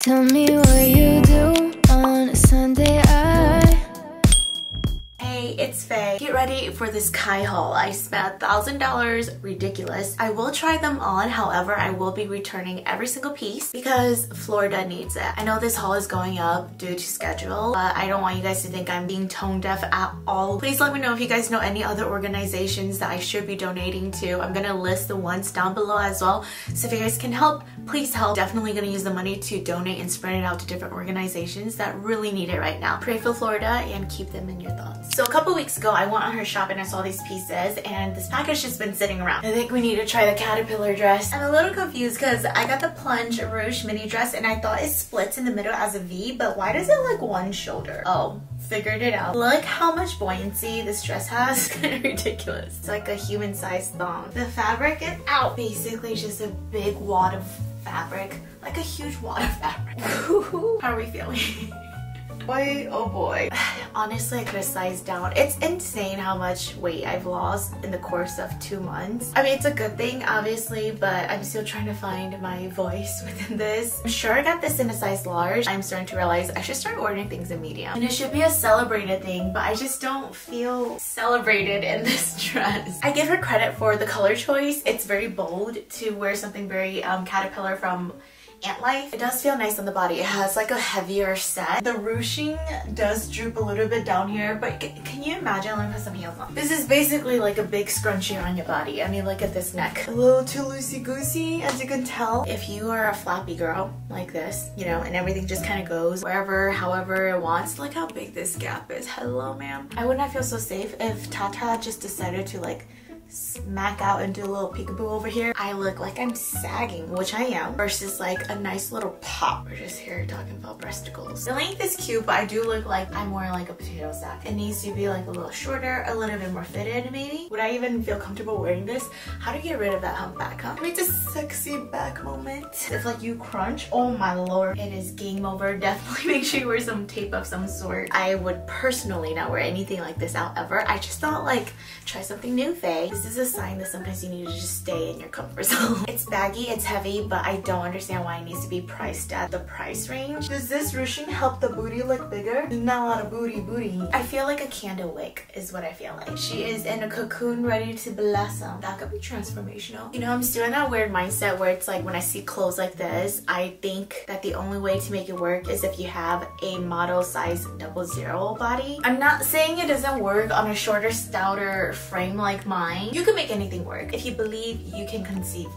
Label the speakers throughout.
Speaker 1: Tell me what you do on a Sunday.
Speaker 2: Hey, it's Faye. Get ready for this KYLIE haul. I spent $1,000, ridiculous. I will try them on, however, I will be returning every single piece because Florida needs it. I know this haul is going up due to schedule, but I don't want you guys to think I'm being tone deaf at all. Please let me know if you guys know any other organizations that I should be donating to. I'm gonna list the ones down below as well. So if you guys can help, please help. Definitely gonna use the money to donate and spread it out to different organizations that really need it right now. Pray for Florida and keep them in your thoughts. So a couple weeks ago, I went on her shop and I saw these pieces and this package has been sitting around. I think we need to try the caterpillar dress. I'm a little confused because I got the plunge ruche mini dress and I thought it splits in the middle as a V, but why does it like one shoulder? Oh, figured it out. Look how much buoyancy this dress has. It's kind of ridiculous. It's like a human-sized thong. The fabric is out. Basically just a big wad of fabric, like a huge wad of fabric. How are we feeling? Boy, oh boy. Honestly, I could have sized down. It's insane how much weight I've lost in the course of 2 months. I mean, it's a good thing, obviously, but I'm still trying to find my voice within this. I'm sure I got this in a size large. I'm starting to realize I should start ordering things in medium. And it should be a celebrated thing, but I just don't feel celebrated in this dress. I give her credit for the color choice. It's very bold to wear something very caterpillar from Ant Life. It does feel nice on the body. It has like a heavier set. The ruching does droop a little bit down here, but can you imagine? Let me put some heels on. This is basically like a big scrunchie on your body. I mean, look at this neck. A little too loosey-goosey, as you can tell. If you are a flappy girl like this, you know, and everything just kind of goes wherever, however it wants. Look how big this gap is. Hello, ma'am. I would not feel so safe if Tata just decided to like smack out and do a little peekaboo over here. I look like I'm sagging, which I am, versus like a nice little pop. We're just here talking about breasticles. The length is cute, but I do look like I'm wearing like a potato sack. It needs to be like a little shorter, a little bit more fitted maybe. Would I even feel comfortable wearing this? How do you get rid of that hump back, huh? I mean, it's a sexy back moment. If like you crunch, oh my lord, it is game over. Definitely make sure you wear some tape of some sort. I would personally not wear anything like this out ever. I just thought like, try something new, Faye. This is a sign that sometimes you need to just stay in your comfort zone. It's baggy, it's heavy, but I don't understand why it needs to be priced at the price range. Does this ruching help the booty look bigger? There's not a lot of booty. I feel like a candle wick is what I feel like. She is in a cocoon ready to blossom. That could be transformational. You know, I'm still in that weird mindset where it's like when I see clothes like this, I think that the only way to make it work is if you have a model size 00 body. I'm not saying it doesn't work on a shorter, stouter frame like mine. You can make anything work if you believe you can conceive.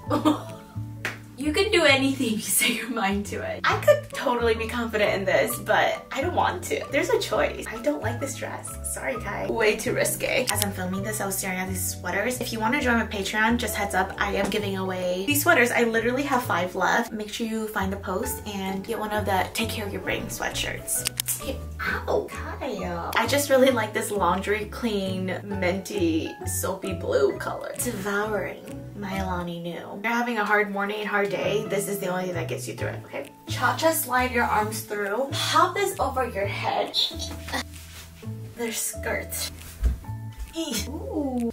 Speaker 2: You can do anything you set your mind to it. I could totally be confident in this, but I don't want to. There's a choice. I don't like this dress. Sorry, Kai. Way too risque. As I'm filming this, I was staring at these sweaters. If you want to join my Patreon, just heads up, I am giving away these sweaters. I literally have 5 left. Make sure you find the post and get one of the Take Care of Your Brain sweatshirts. Hey, ow, Kaya. I just really like this laundry clean, minty, soapy blue color. Devouring my Alani Nu. You're having a hard morning, hard day, this is the only thing that gets you through it, okay? Cha-cha, slide your arms through. Pop this over your head. Their skirts. Ooh.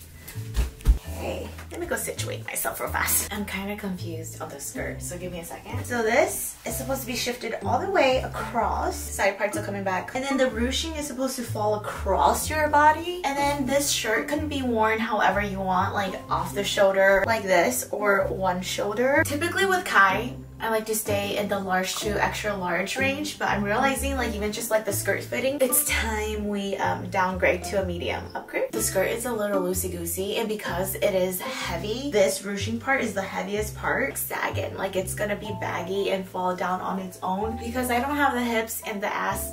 Speaker 2: Okay, let me go situate myself real fast. I'm kind of confused on the skirt, so give me a second. So this is supposed to be shifted all the way across. Side parts are coming back. And then the ruching is supposed to fall across your body. And then this shirt can be worn however you want, like off the shoulder like this, or one shoulder. Typically with Kai, I like to stay in the large to extra large range, but I'm realizing like even just like the skirt fitting, it's time we downgrade to a medium upgrade. The skirt is a little loosey-goosey, and because it is heavy, this ruching part is the heaviest part, sagging. Like it's gonna be baggy and fall down on its own because I don't have the hips and the ass,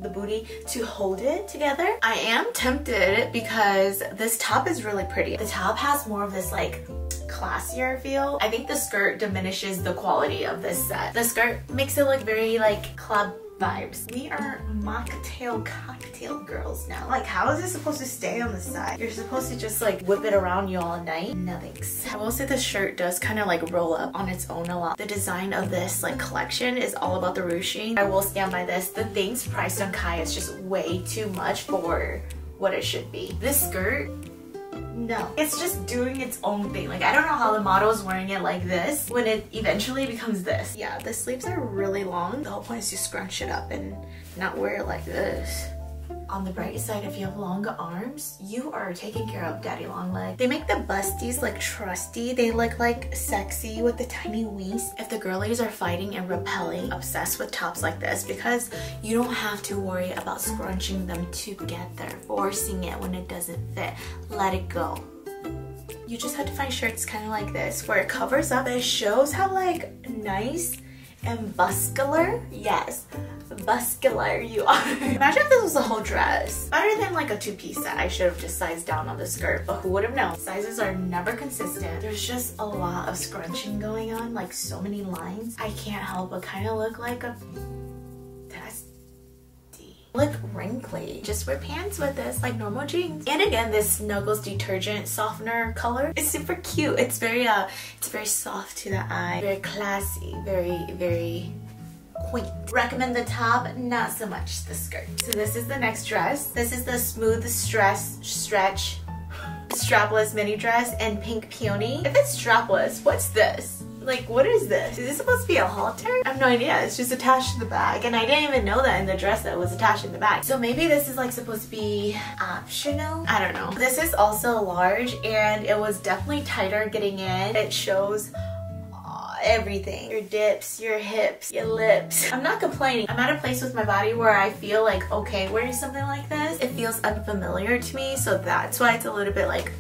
Speaker 2: the booty to hold it together. I am tempted because this top is really pretty. The top has more of this like classier feel. I think the skirt diminishes the quality of this set. The skirt makes it look very like club vibes. We are mocktail cocktail girls now. Like, how is this supposed to stay on the side? You're supposed to just like whip it around you all night? No thanks. I will say the shirt does kind of like roll up on its own a lot. The design of this like collection is all about the ruching. I will stand by this. The things priced on Kai is just way too much for what it should be. This skirt no. It's just doing its own thing. Like, I don't know how the model is wearing it like this when it eventually becomes this. Yeah, the sleeves are really long. The whole point is to scrunch it up and not wear it like this. On the bright side, if you have long arms, you are taking care of daddy long leg. They make the busties like trusty. They look like sexy with the tiny waist. If the girlies are fighting and repelling, obsessed with tops like this, because you don't have to worry about scrunching them together, forcing it when it doesn't fit. Let it go. You just have to find shirts kind of like this where it covers up. It shows how like nice and muscular, yes, muscular you are. Imagine if this was a whole dress. Better than like a two-piece set. I should have just sized down on the skirt, but who would have known? Sizes are never consistent. There's just a lot of scrunching going on, like so many lines. I can't help but kind of look like a look wrinkly. Just wear pants with this like normal jeans. And again, this Snuggles detergent softener color is super cute. It's very soft to the eye, very classy, very quaint. Recommend the top, not so much the skirt. So this is the next dress. This is the smooth stretch strapless mini dress in pink peony. If it's strapless, what's this? Like, what is this? Is this supposed to be a halter? I have no idea. It's just attached to the bag. And I didn't even know that in the dress that it was attached in the bag. So maybe this is like supposed to be optional? I don't know. This is also large and it was definitely tighter getting in. It shows everything. Your dips, your hips, your lips. I'm not complaining. I'm at a place with my body where I feel like, okay, wearing something like this, it feels unfamiliar to me. So that's why it's a little bit like,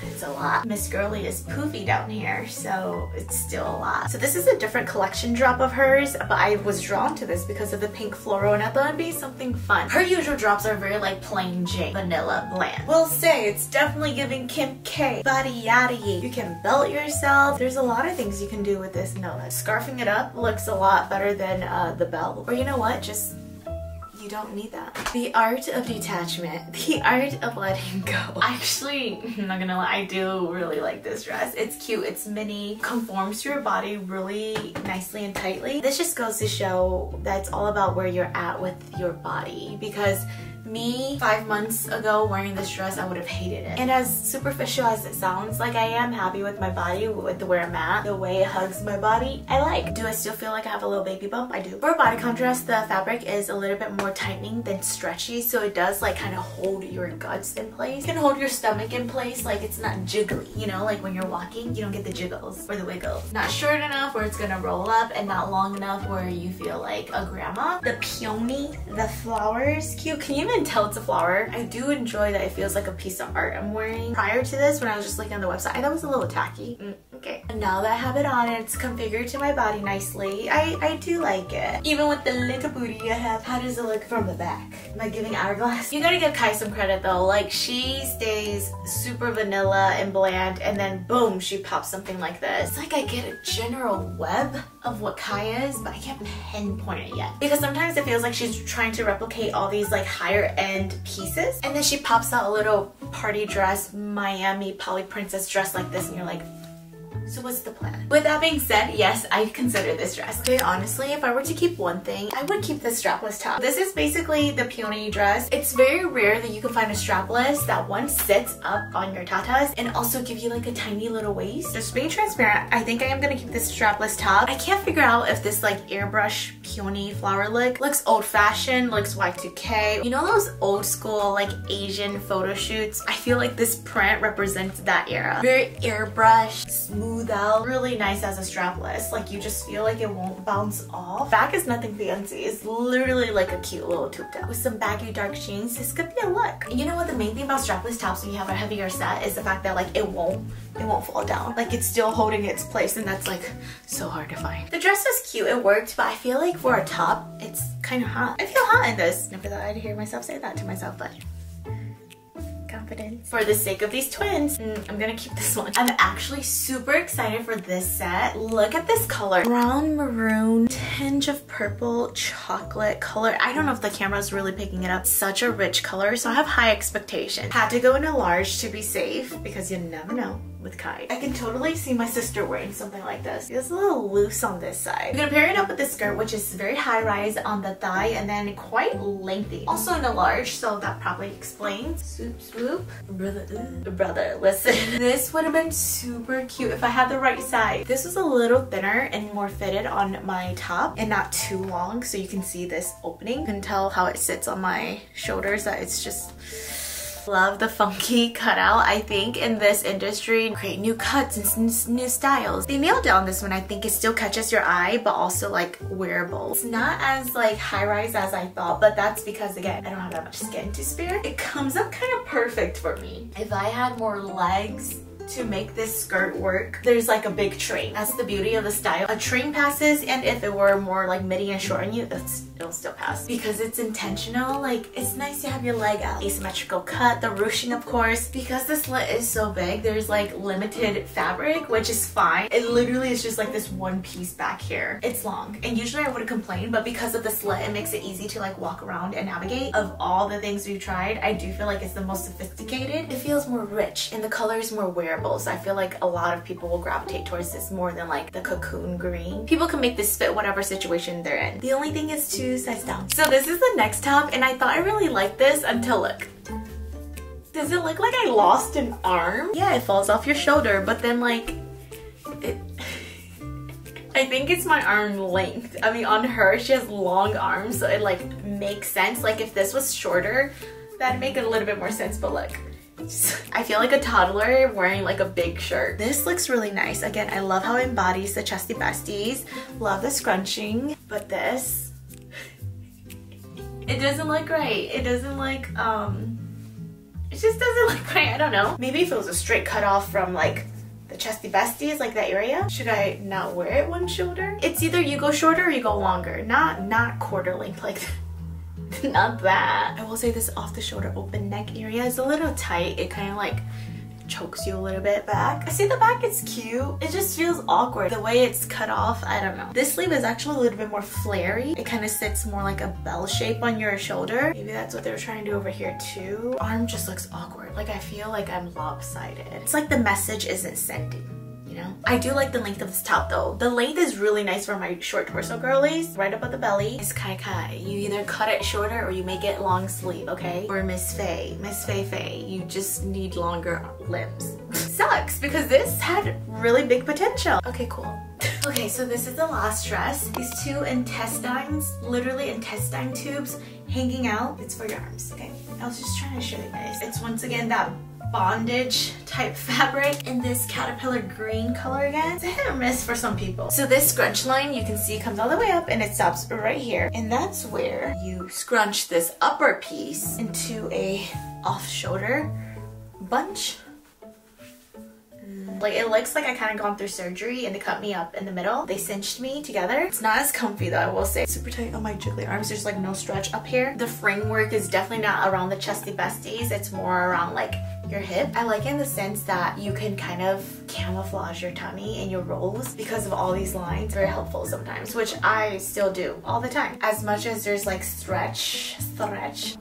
Speaker 2: it's a lot. Miss Girly is poofy down here, so it's still a lot. So this is a different collection drop of hers, but I was drawn to this because of the pink floral and I thought it'd be something fun. Her usual drops are very like plain Jane, vanilla, bland. We'll say it's definitely giving Kim K. Body yada yee. You can belt yourself. There's a lot of things you can do with this. No, scarfing it up looks a lot better than the belt. Or you know what, just you don't need that. The art of detachment. The art of letting go. Actually, I'm not gonna lie, I do really like this dress. It's cute, it's mini, conforms to your body really nicely and tightly. This just goes to show that it's all about where you're at with your body, because me 5 months ago wearing this dress, I would have hated it. And as superficial as it sounds, like I am happy with my body, with the where I'm at, the way it hugs my body, I like. Do I still feel like I have a little baby bump? I do. For body contrast, the fabric is a little bit more tightening than stretchy, so it does like kind of hold your guts in place. It can hold your stomach in place, like it's not jiggly, you know, like when you're walking, you don't get the jiggles or the wiggles. Not short enough where it's gonna roll up, and not long enough where you feel like a grandma. The peony, the flowers, cute. Can you even tell it's a flower? I do enjoy that it feels like a piece of art I'm wearing. Prior to this, when I was just looking on the website, I thought it was a little tacky. Okay. And now that I have it on and it's configured to my body nicely, I do like it. Even with the little booty I have. How does it look from the back? Am I giving hourglass? You gotta give Kai some credit though. Like, she stays super vanilla and bland, and then boom, she pops something like this. It's like I get a general web of what Kai is, but I can't pinpoint it yet. Because sometimes it feels like she's trying to replicate all these like higher end pieces, and then she pops out a little party dress, Miami poly princess dress like this, and you're like, so what's the plan? With that being said, yes, I consider this dress. Okay, honestly, if I were to keep one thing, I would keep the strapless top. This is basically the peony dress. It's very rare that you can find a strapless that one sits up on your tatas and also give you like a tiny little waist. Just being transparent, I think I am gonna keep this strapless top. I can't figure out if this like airbrush peony flower look looks old-fashioned, looks Y2K. You know those old school like Asian photo shoots? I feel like this print represents that era. Very airbrush, smooth out, really nice as a strapless. Like, you just feel like it won't bounce off. Back is nothing fancy. It's literally like a cute little tube top. With some baggy dark jeans, this could be a look. You know what, the main thing about strapless tops when you have a heavier set is the fact that like it won't fall down. Like, it's still holding its place, and that's like so hard to find. The dress was cute, it worked, but I feel like for a top, it's kind of hot. I feel hot in this. Never thought I'd hear myself say that to myself, but confidence. For the sake of these twins, I'm gonna keep this one. I'm actually super excited for this set. Look at this color. Brown maroon, tinge of purple, chocolate color. I don't know if the camera is really picking it up. Such a rich color, so I have high expectations. Had to go in a large to be safe, because you never know. with Kai. I can totally see my sister wearing something like this. It's a little loose on this side. I'm gonna pair it up with this skirt, which is very high rise on the thigh and then quite lengthy. Also in a large, so that probably explains. Swoop, swoop. Brother, listen. This would have been super cute if I had the right size. This was a little thinner and more fitted on my top and not too long, so you can see this opening. You can tell how it sits on my shoulders, that it's just... Love the funky cutout. I think in this industry, create new cuts and new styles. They nailed down this one. I think it still catches your eye, but also like wearable. It's not as like high rise as I thought, but that's because again, I don't have that much skin to spare. It comes up kind of perfect for me. If I had more legs to make this skirt work, there's like a big train. That's the beauty of the style. A train passes, and if it were more like midi and short on you, it'll still pass because it's intentional. Like, it's nice to have your leg out. Asymmetrical cut, the ruching of course. Because the slit is so big, there's like limited fabric, which is fine. It literally is just like this one piece back here. It's long, and usually I wouldn't complain, but because of the slit, it makes it easy to like walk around and navigate. Of all the things we've tried, I do feel like it's the most sophisticated. It feels more rich, and the color is more wearable. So I feel like a lot of people will gravitate towards this more than like the cocoon green. People can make this fit whatever situation they're in. The only thing is to size down. So this is the next top, and I thought I really liked this until look. Does it look like I lost an arm? Yeah, it falls off your shoulder, but then like I think it's my arm length. I mean, on her, she has long arms, so it like makes sense. Like if this was shorter, that'd make it a little bit more sense, but look. I feel like a toddler wearing like a big shirt. This looks really nice. Again, I love how it embodies the chesty besties. Love the scrunching, but this, it doesn't look right. It doesn't like, it just doesn't look right. I don't know. Maybe if it was a straight cut off from like the chesty besties, like that area. Should I not wear it one shoulder? It's either you go shorter or you go longer. Not quarter length like that. Not that. I will say this off the shoulder open neck area is a little tight. It kind of like chokes you a little bit back. I see the back, it's cute. It just feels awkward. The way it's cut off, I don't know. This sleeve is actually a little bit more flary. It kind of sits more like a bell shape on your shoulder. Maybe that's what they were trying to do over here too. Arm just looks awkward. Like I feel like I'm lopsided. It's like the message isn't sending. You know? I do like the length of this top though. The length is really nice for my short torso girlies. Right up at the belly. It's kai. You either cut it shorter or you make it long sleeve, okay? Or Miss Fei, you just need longer limbs. Sucks because this had really big potential. Okay, cool. Okay, so this is the last dress. These two intestines, literally intestine tubes hanging out. It's for your arms, okay? I was just trying to show you guys. It's once again that bondage type fabric in this caterpillar green color again. It's a hit or miss for some people. So this scrunch line you can see comes all the way up and it stops right here, and that's where you scrunch this upper piece into a off shoulder bunch. Like it looks like I kind of gone through surgery and they cut me up in the middle. They cinched me together. It's not as comfy though, I will say. Super tight on my jiggly arms. There's like no stretch up here. The framework is definitely not around the chesty besties. It's more around like your hip. I like it in the sense that you can kind of camouflage your tummy and your rolls because of all these lines. Very helpful sometimes, which I still do all the time. As much as there's like stretch,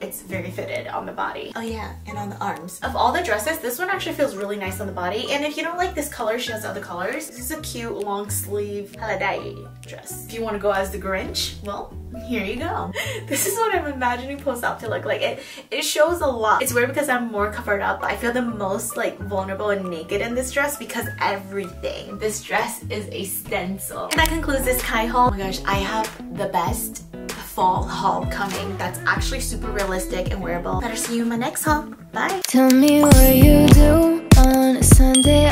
Speaker 2: it's very fitted on the body. Oh yeah, and on the arms. Of all the dresses, this one actually feels really nice on the body. And if you don't like this color, she has other colors. This is a cute long sleeve holiday dress. If you want to go as the Grinch, well, here you go. This is what I'm imagining post op to look like. It shows a lot. It's weird because I'm more covered up. I feel the most like vulnerable and naked in this dress because everything. This dress is a stencil. And that concludes this Kai haul. Oh my gosh, I have the best fall haul coming that's actually super realistic and wearable. Better see you in my next haul. Bye.
Speaker 1: Tell me what you do on a Sunday.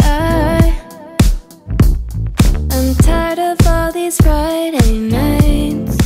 Speaker 1: I'm tired of all these Friday nights.